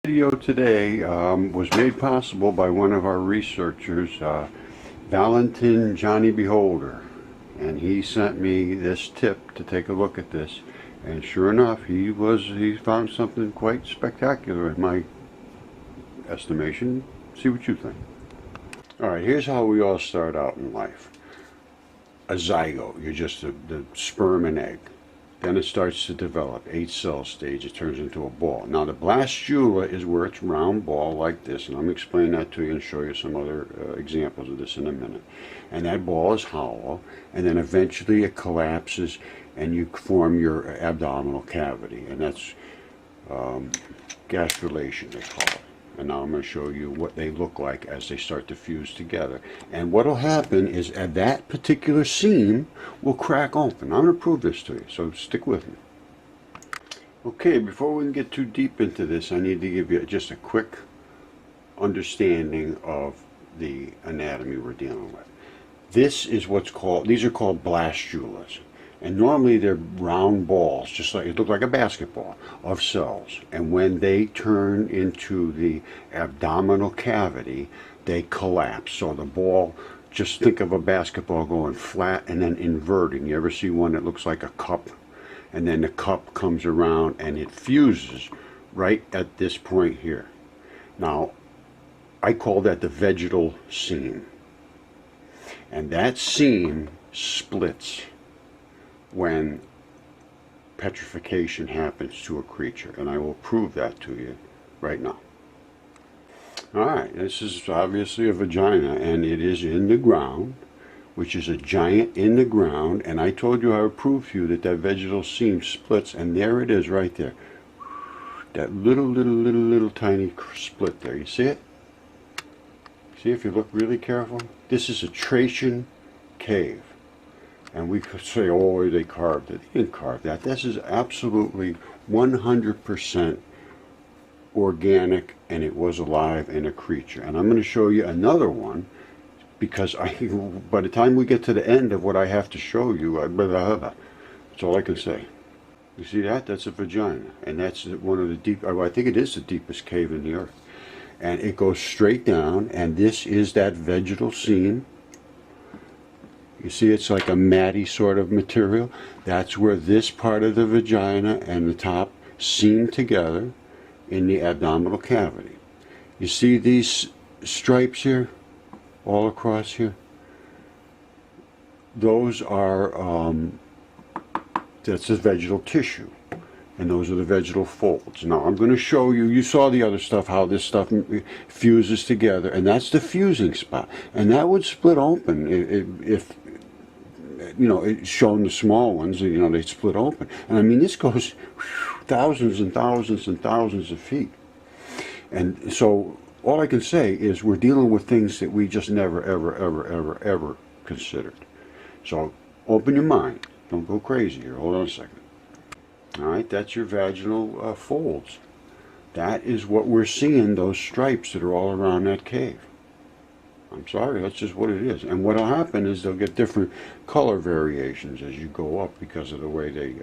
Video today was made possible by one of our researchers, Valentin Johnny Beholder, and he sent me this tip to take a look at this, and sure enough he found something quite spectacular in my estimation. See what you think. Alright, here's how we all start out in life. A zygote, you're just the sperm and egg. Then it starts to develop, 8-cell stage, it turns into a ball. Now the blastula is where it's round ball like this, and I'm going to explain that to you and show you some other examples of this in a minute. And that ball is hollow, and then eventually it collapses and you form your abdominal cavity, and that's gastrulation they call it. And now I'm going to show you what they look like as they start to fuse together. And what will happen is at that particular seam will crack open. I'm going to prove this to you, so stick with me. Okay, before we can get too deep into this, I need to give you just a quick understanding of the anatomy we're dealing with. This is these are called blastulas. And normally they're round balls, just like it looks like a basketball, of cells. And when they turn into the abdominal cavity, they collapse. So the ball, just think of a basketball going flat and then inverting. You ever see one that looks like a cup? And then the cup comes around and it fuses right at this point here. Now, I call that the vegetal seam. And that seam splits when petrification happens to a creature, and I will prove that to you right now. Alright, this is obviously a vagina, and it is in the ground, which is a giant in the ground, and I told you I would prove to you that that vegetal seam splits, and there it is right there. That little tiny split there. You see it? See if you look really careful? This is a Tracian cave. And we could say, oh, they carved it. They didn't carve that. This is absolutely 100% organic, and it was alive and a creature. And I'm going to show you another one, because by the time we get to the end of what I have to show you, that's all I can say. You see that? That's a vagina. And that's one of the deep, I think it is the deepest cave in the earth. And it goes straight down, and this is that vegetal seam. You see, it's like a matty sort of material. That's where this part of the vagina and the top seam together in the abdominal cavity. You see these stripes here, all across here? Those are, that's the vegetal tissue. And those are the vegetal folds. Now, I'm going to show you, you saw the other stuff, how this stuff fuses together, and that's the fusing spot. And that would split open if you know, it's shown the small ones, you know, they split open. And I mean, this goes thousands and thousands and thousands of feet. And so all I can say is we're dealing with things that we just never, ever considered. So open your mind. Don't go crazy here. Hold on a second. All right, that's your vaginal folds. That is what we're seeing, those stripes that are all around that cave. I'm sorry, that's just what it is. And what will happen is they'll get different color variations as you go up because of the way they,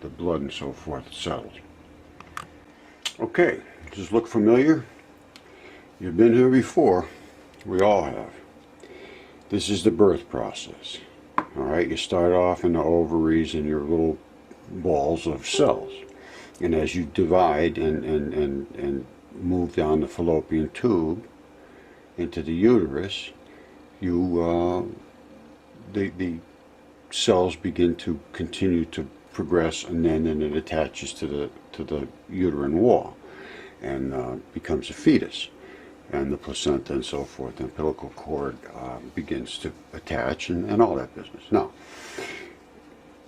the blood and so forth settles. Okay, does this look familiar? You've been here before. We all have. This is the birth process. All right, you start off in the ovaries and your little balls of cells. And as you divide and move down the fallopian tube into the uterus, the cells begin to continue to progress, and then it attaches to the uterine wall and becomes a fetus, and the placenta and so forth, and umbilical cord begins to attach and all that business. Now,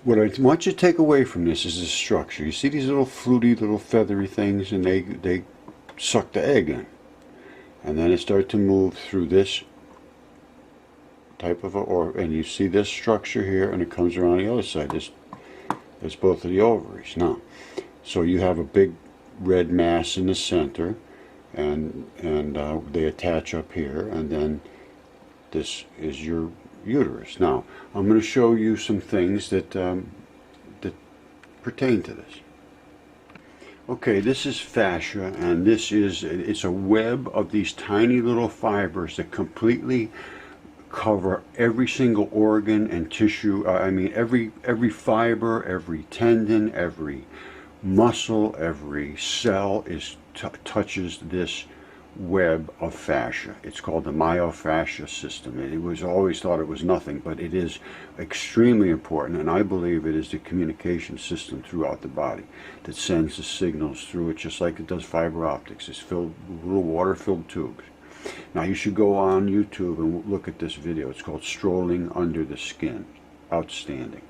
what I want you to take away from this is the structure. You see these little fluty, little feathery things, and they suck the egg in. And then it starts to move through this type of and you see this structure here, and it comes around the other side. There's both of the ovaries. Now, so you have a big red mass in the center, and they attach up here, and then this is your uterus. Now, I'm going to show you some things that pertain to this. Okay, this is fascia, and it's a web of these tiny little fibers that completely cover every single organ and tissue. I mean, every fiber, every tendon, every muscle, every cell touches this web of fascia. It's called the myofascial system. It was always thought it was nothing, but it is extremely important, and I believe it is the communication system throughout the body that sends the signals through it, just like it does fiber optics. It's filled with little water-filled tubes. Now you should go on YouTube and look at this video. It's called Strolling Under the Skin. Outstanding.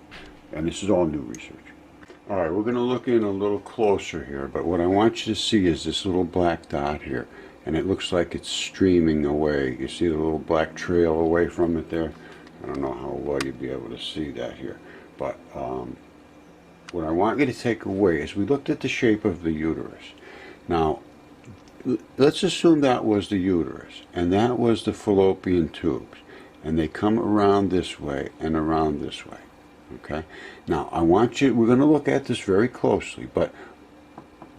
And this is all new research. Alright, we're going to look in a little closer here, but what I want you to see is this little black dot here. And it looks like it's streaming away. You see the little black trail away from it there? I don't know how well you'd be able to see that here. But what I want you to take away is we looked at the shape of the uterus. Now, let's assume that was the uterus, and that was the fallopian tubes. And they come around this way and around this way. Okay? Now, we're going to look at this very closely, but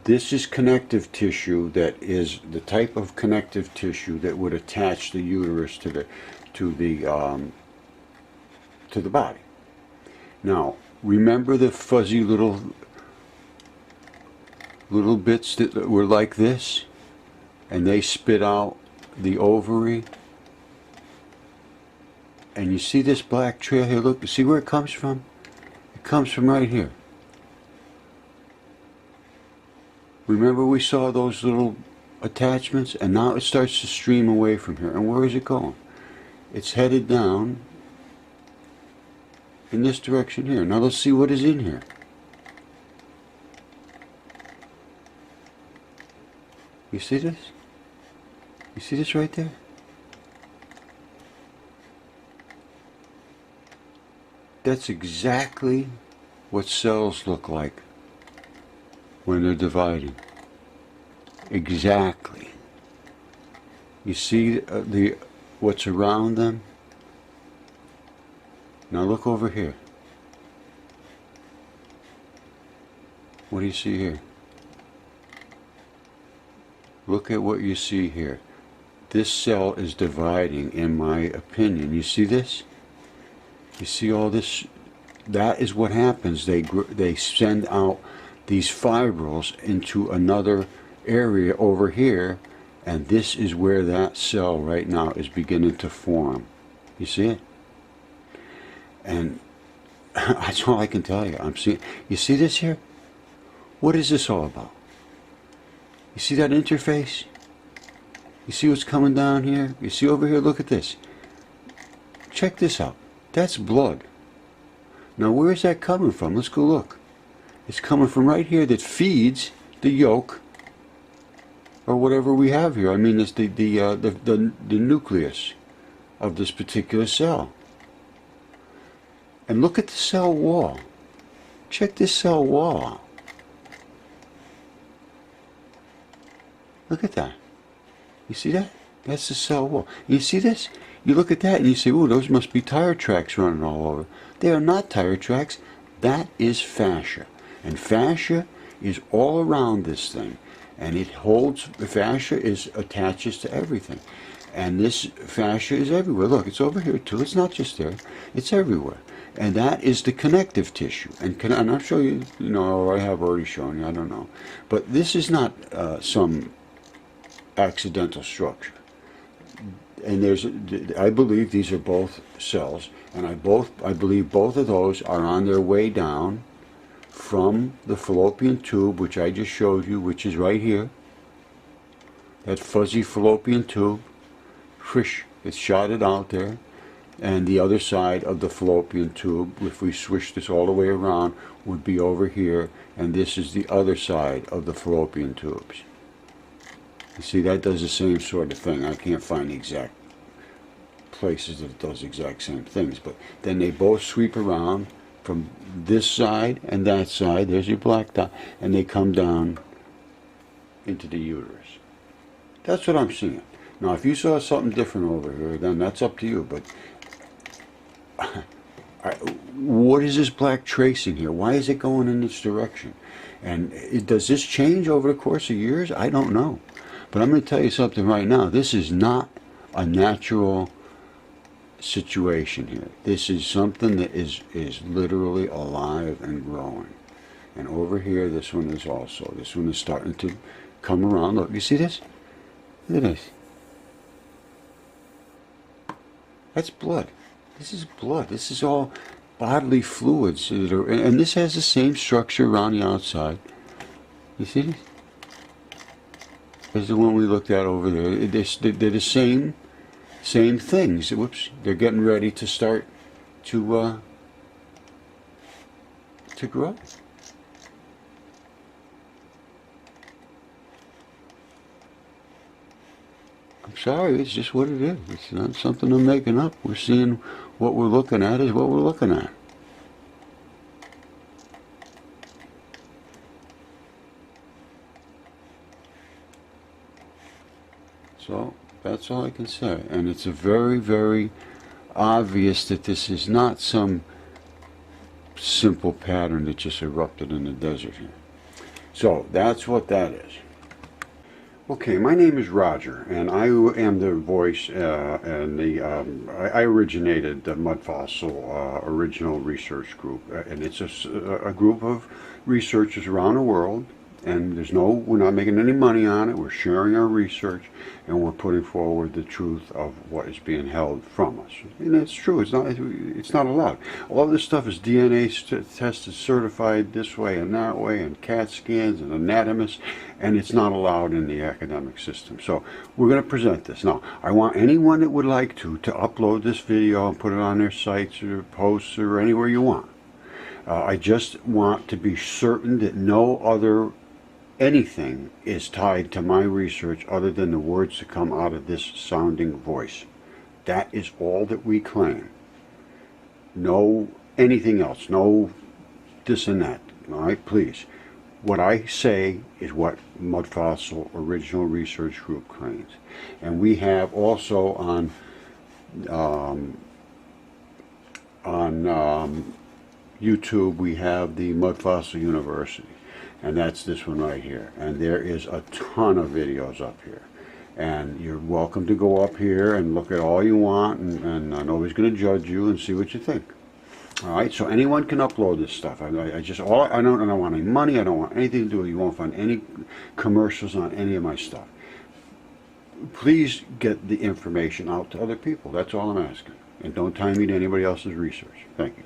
this is connective tissue that is the type of connective tissue that would attach the uterus to the body. Now, remember the fuzzy little bits that were like this, and they spit out the ovary. And you see this black trail here? Look, see where it comes from? It comes from right here. Remember we saw those little attachments, and now it starts to stream away from here. And where is it going? It's headed down in this direction here. Now let's see what is in here. You see this? You see this right there? That's exactly what cells look like when they're dividing. Exactly. You see what's around them? Now look over here. What do you see here? Look at what you see here. This cell is dividing, in my opinion. You see this? You see all this? That is what happens. They send out these fibrils into another area over here, and this is where that cell right now is beginning to form. You see it? And that's all I can tell you. I'm seeing. You see this here? What is this all about? You see that interface? You see what's coming down here? You see over here? Look at this. Check this out. That's blood. Now where is that coming from? Let's go look. It's coming from right here that feeds the yolk, or whatever we have here. I mean, it's the nucleus of this particular cell. And look at the cell wall. Check this cell wall out. Look at that. You see that? That's the cell wall. You see this? You look at that and you say, "Ooh, those must be tire tracks running all over." They are not tire tracks. That is fascia. And fascia is all around this thing. And it holds, the fascia attaches to everything. And this fascia is everywhere. Look, it's over here too. It's not just there. It's everywhere. And that is the connective tissue. And I'll show you, or I have already shown you, I don't know. But this is not some accidental structure. And I believe these are both cells, and I believe both of those are on their way down from the fallopian tube, which I just showed you, which is right here. That fuzzy fallopian tube, it's shotted out there, and the other side of the fallopian tube, if we swish this all the way around, would be over here, and this is the other side of the fallopian tubes. You see, that does the same sort of thing. I can't find the exact places that it does the exact same things, but then they both sweep around from this side and that side. There's your black dot, and they come down into the uterus. That's what I'm seeing. Now, if you saw something different over here, then that's up to you, but what is this black tracing here? Why is it going in this direction? And does this change over the course of years? I don't know. But I'm going to tell you something right now. This is not a natural situation here. This is something that is literally alive and growing. And over here, this one is also. This one is starting to come around. Look, you see this? Look at this. That's blood. This is blood. This is all bodily fluids. And this has the same structure around the outside. You see this? As the one we looked at over there. They're the same things. Whoops. They're getting ready to start to grow. I'm sorry, it's just what it is. It's not something I'm making up. We're seeing what we're looking at is what we're looking at. So that's all I can say. And it's a very, very obvious that this is not some simple pattern that just erupted in the desert here. So that's what that is. Okay, my name is Roger, and I am the voice and I originated the mudfossil original research group, and it's a group of researchers around the world. And we're not making any money on it. We're sharing our research, and we're putting forward the truth of what is being held from us. And it's true. It's not allowed. All this stuff is DNA tested, certified this way and that way, and CAT scans and anatomists, and it's not allowed in the academic system. So we're going to present this. Now, I want anyone that would like to upload this video and put it on their sites or posts or anywhere you want. I just want to be certain that no other anything is tied to my research other than the words that come out of this sounding voice. That is all that we claim. No anything else. No this and that. All right, please. What I say is what Mudfossil Original Research Group claims. And we have also on YouTube, we have the Mudfossil University. And that's this one right here. And there is a ton of videos up here. And you're welcome to go up here and look at all you want, and nobody's going to judge you, and see what you think. All right, so anyone can upload this stuff. I don't want any money. I don't want anything to do with it. You won't find any commercials on any of my stuff. Please get the information out to other people. That's all I'm asking. And don't tie me to anybody else's research. Thank you.